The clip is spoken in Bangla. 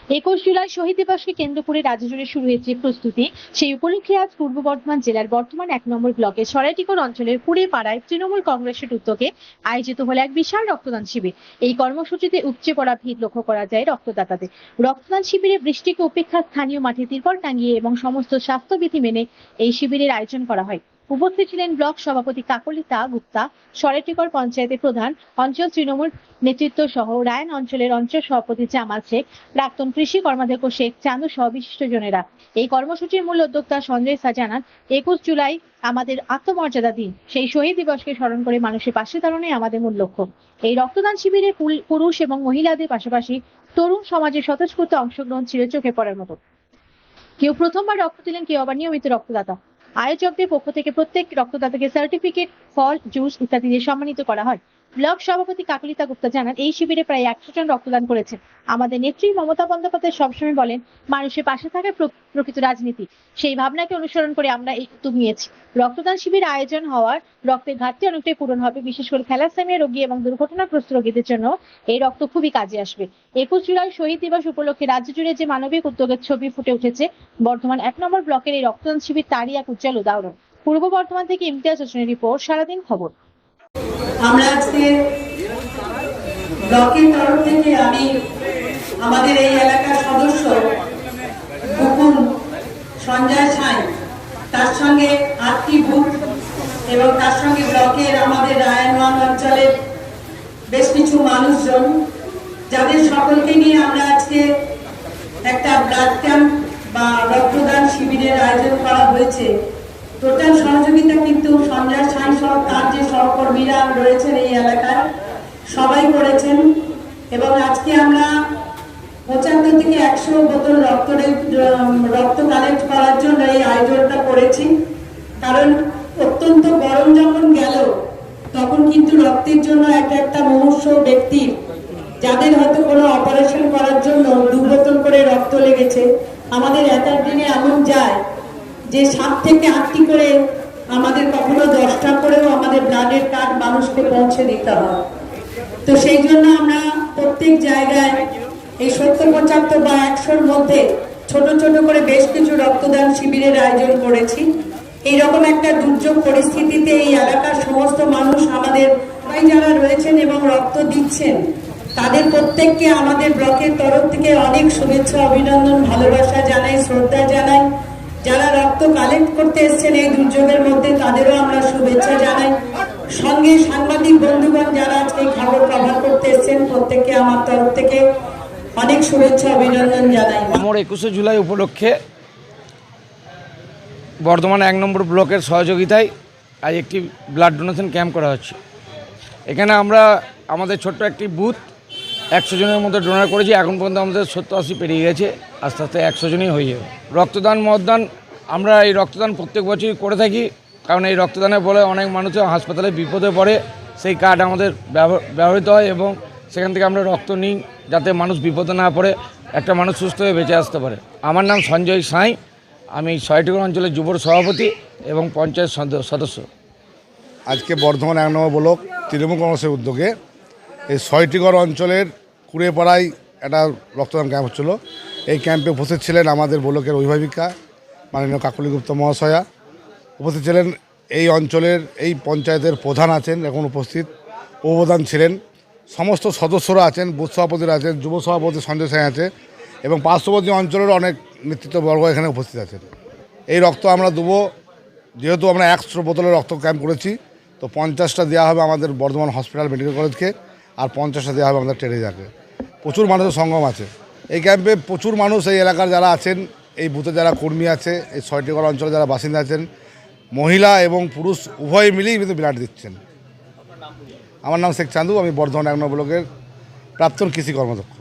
21 জুলাই শহীদ দিবসকে কেন্দ্র করে রাজ্য জুড়ে শুরু হয়েছে প্রস্তুতি। সেই উপলক্ষে আজ পূর্ব বর্ধমান জেলার বর্ধমান 1 নম্বর ব্লকের সরাইটিকর অঞ্চলের কুড়ে পাড়ায় তৃণমূল কংগ্রেসের উদ্যোগে আয়োজিত হলো এক বিশাল রক্তদান শিবির। এই কর্মসূচিতে উপচে পড়া ভিড় লক্ষ্য করা যায় রক্তদাতাদের। রক্তদান শিবিরে বৃষ্টিকে উপেক্ষা স্থানীয় মাঠে তিরপল টাঙিয়ে এবং সমস্ত স্বাস্থ্যবিধি মেনে এই শিবিরের আয়োজন করা হয়। উপস্থিত ছিলেন ব্লক সভাপতি কাকলিতা গুপ্তা, সরাইটিকর পঞ্চায়েতের প্রধান, অঞ্চল তৃণমূল নেতৃত্ব সহ রায়ন অঞ্চলের অঞ্চল সভাপতি জামাল শেখ, প্রাক্তন কৃষি কর্মাধ্যক্ষ শেখ চান্দু সহ বিশিষ্টজনেরা। এই কর্মসূচির মূল উদ্যোক্তা সঞ্জয় শাহ জানান, 21 জুলাই আমাদের আত্মমর্যাদা দিন। সেই শহীদ দিবসকে স্মরণ করে মানুষের পাশে দাঁড়ানোই আমাদের মূল লক্ষ্য। এই রক্তদান শিবিরে পুরুষ এবং মহিলাদের পাশাপাশি তরুণ সমাজের স্বতঃস্ফূর্ত অংশগ্রহণ ছিল চোখে পড়ার মতো। কেউ প্রথমবার রক্ত দিলেন, কেউ আবার নিয়মিত রক্তদাতা। আয়োজকদের পক্ষ থেকে প্রত্যেক রক্তদাতাকে সার্টিফিকেট, ফল, জুস ইত্যাদি দিয়ে সম্মানিত করা হয়। ব্লক সভাপতি কাকলিতা গুপ্তা জানান, এই শিবিরে প্রায় 100 জন রক্তদান করেছেন। আমাদের নেত্রী মমতা বন্দ্যোপাধ্যায় সবসময় বলেন, মানুষের পাশে থাকা প্রকৃত রাজনীতি। সেই ভাবনাকে অনুসরণ করে আমরা এই উদ্যোগ নিয়েছি। রক্তদান শিবির আয়োজন হওয়ার রক্তের ঘাটতি অনেকটাই পূরণ হবে। বিশেষ করে থ্যালাসেমিয়া রোগী এবং দুর্ঘটনাগ্রস্ত রোগীদের জন্য এই রক্ত খুবই কাজে আসবে। 21 জুলাই শহীদ দিবস উপলক্ষে রাজ্য জুড়ে যে মানবিক উদ্যোগের ছবি ফুটে উঠেছে, বর্ধমান 1 নম্বর ব্লকের এই রক্তদান শিবির তারই এক উজ্জ্বল উদাহরণ। পূর্ব বর্ধমান থেকে ইমতিয়াজ হোসেনের রিপোর্ট, সারাদিন খবর। আমরা আজকে ব্লকের তরফ থেকে আমি আমাদের এই এলাকার সদস্য বকুল সঞ্জয় সাঁই, তার সঙ্গে 8টি বুথ এবং তার সঙ্গে ব্লকের আমাদের রায়নওয়ান অঞ্চলের বেশ কিছু মানুষজন, যাদের সকলকে নিয়ে আমরা আজকে একটা ব্লাড ক্যাম্প বা রক্তদান শিবিরের আয়োজন করা হয়েছে। টোটাল সহযোগিতা কিন্তু সঞ্জয় সাঁই সহ তার যে সহকর্মীরা রয়েছেন এই এলাকায় সবাই করেছেন। এবং আজকে আমরা 75 থেকে 100 বোতল রক্ত কালেক্ট করার জন্য এই আয়োজনটা করেছি। কারণ অত্যন্ত গরম যখন গেল, তখন কিন্তু রক্তের জন্য একটা মুমূর্ষু ব্যক্তি, যাদের হয়তো কোনো অপারেশন করার জন্য 2 বোতল করে রক্ত লেগেছে, আমাদের একার দিনে এমন যায় যে 7 থেকে 8টি করে, আমাদের কখনো 10টা করেও আমাদের ব্লাডের কার্ড মানুষকে পৌঁছে দিতে হয়। তো সেই জন্য আমরা প্রত্যেক জায়গায় এই 70, 75 বা 100-র মধ্যে ছোট ছোট করে বেশ কিছু রক্তদান শিবিরের আয়োজন করেছি। এইরকম একটা দুর্যোগ পরিস্থিতিতে এই এলাকার সমস্ত মানুষ, আমাদের সবাই যারা রয়েছেন এবং রক্ত দিচ্ছেন, তাদের প্রত্যেককে আমাদের ব্লকের তরফ থেকে অনেক শুভেচ্ছা, অভিনন্দন, ভালোবাসা জানাই, শ্রদ্ধা জানাই। যারা রক্ত কালেক্ট করতে এসছেন এই দুর্যোগের মধ্যে, তাদেরও আমরা শুভেচ্ছা জানাই। সঙ্গে সাংবাদিক বন্ধুগণ যারা আজকে খবর কভার করতে এসছেন, প্রত্যেককে আমার তরফ থেকে অনেক শুভেচ্ছা, অভিনন্দন জানাই। আমার 21 জুলাই উপলক্ষে বর্ধমান 1 নম্বর ব্লকের সহযোগিতায় আজ একটি ব্লাড ডোনেশন ক্যাম্প করা হচ্ছে। এখানে আমরা আমাদের ছোট্ট একটি বুথ 100 জনের মধ্যে ডোনার করেছি। এখন পর্যন্ত আমাদের 70-80 পেরিয়ে গেছে, আস্তে আস্তে 100 জনই হয়ে যাবে। রক্তদান মতদান, আমরা এই রক্তদান প্রত্যেক বছরই করে থাকি। কারণ এই রক্তদানের বলে অনেক মানুষের হাসপাতালে বিপদে পড়ে, সেই কার্ড আমাদের ব্যবহৃত হয় এবং সেখান থেকে আমরা রক্ত নিই, যাতে মানুষ বিপদে না পড়ে, একটা মানুষ সুস্থ হয়ে বেঁচে আসতে পারে। আমার নাম সঞ্জয় সাঁই, আমি সরাইটিকর অঞ্চলের যুব সভাপতি এবং পঞ্চায়েত সদস্য। আজকে বর্ধমান 1 নম্বর ব্লক তৃণমূল কংগ্রেসের উদ্যোগে এই সরাইটিকর অঞ্চলের কুড়েপাড়ায় একটা রক্তদান ক্যাম্প হচ্ছিল। এই ক্যাম্পে উপস্থিত ছিলেন আমাদের ব্লকের অভিভাবিকা মাননীয় কাকলি গুপ্তা মহাশয়া, উপস্থিত ছিলেন এই অঞ্চলের এই পঞ্চায়েতের প্রধান আছেন এখন উপস্থিত, উপপ্রধান ছিলেন, সমস্ত সদস্যরা আছেন, বুথ সভাপতিরা আছেন, যুব সভাপতি সঞ্জয় সাঁই আছে এবং পার্শ্ববর্তী অঞ্চলের অনেক নেতৃত্ববর্গ এখানে উপস্থিত আছেন। এই রক্ত আমরা দেবো, যেহেতু আমরা 100 বোতলের রক্ত ক্যাম্প করেছি, তো 50টা দেওয়া হবে আমাদের বর্ধমান হসপিটাল মেডিকেল কলেজকে, আর 50টা দেওয়া হবে আমাদের টেরেজাকে। প্রচুর মানুষের সঙ্গম আছে এই ক্যাম্পে। প্রচুর মানুষ এই এলাকার যারা আছেন, এই বুথে যারা কর্মী আছে, এই সরাইটিকর অঞ্চলে যারা বাসিন্দা আছেন, মহিলা এবং পুরুষ উভয় মিলেই কিন্তু ব্লাড দিচ্ছেন। আমার নাম শেখ চান্দু, আমি বর্ধমান 1 নম্বর ব্লকের প্রাক্তন কৃষি কর্মাধ্যক্ষ।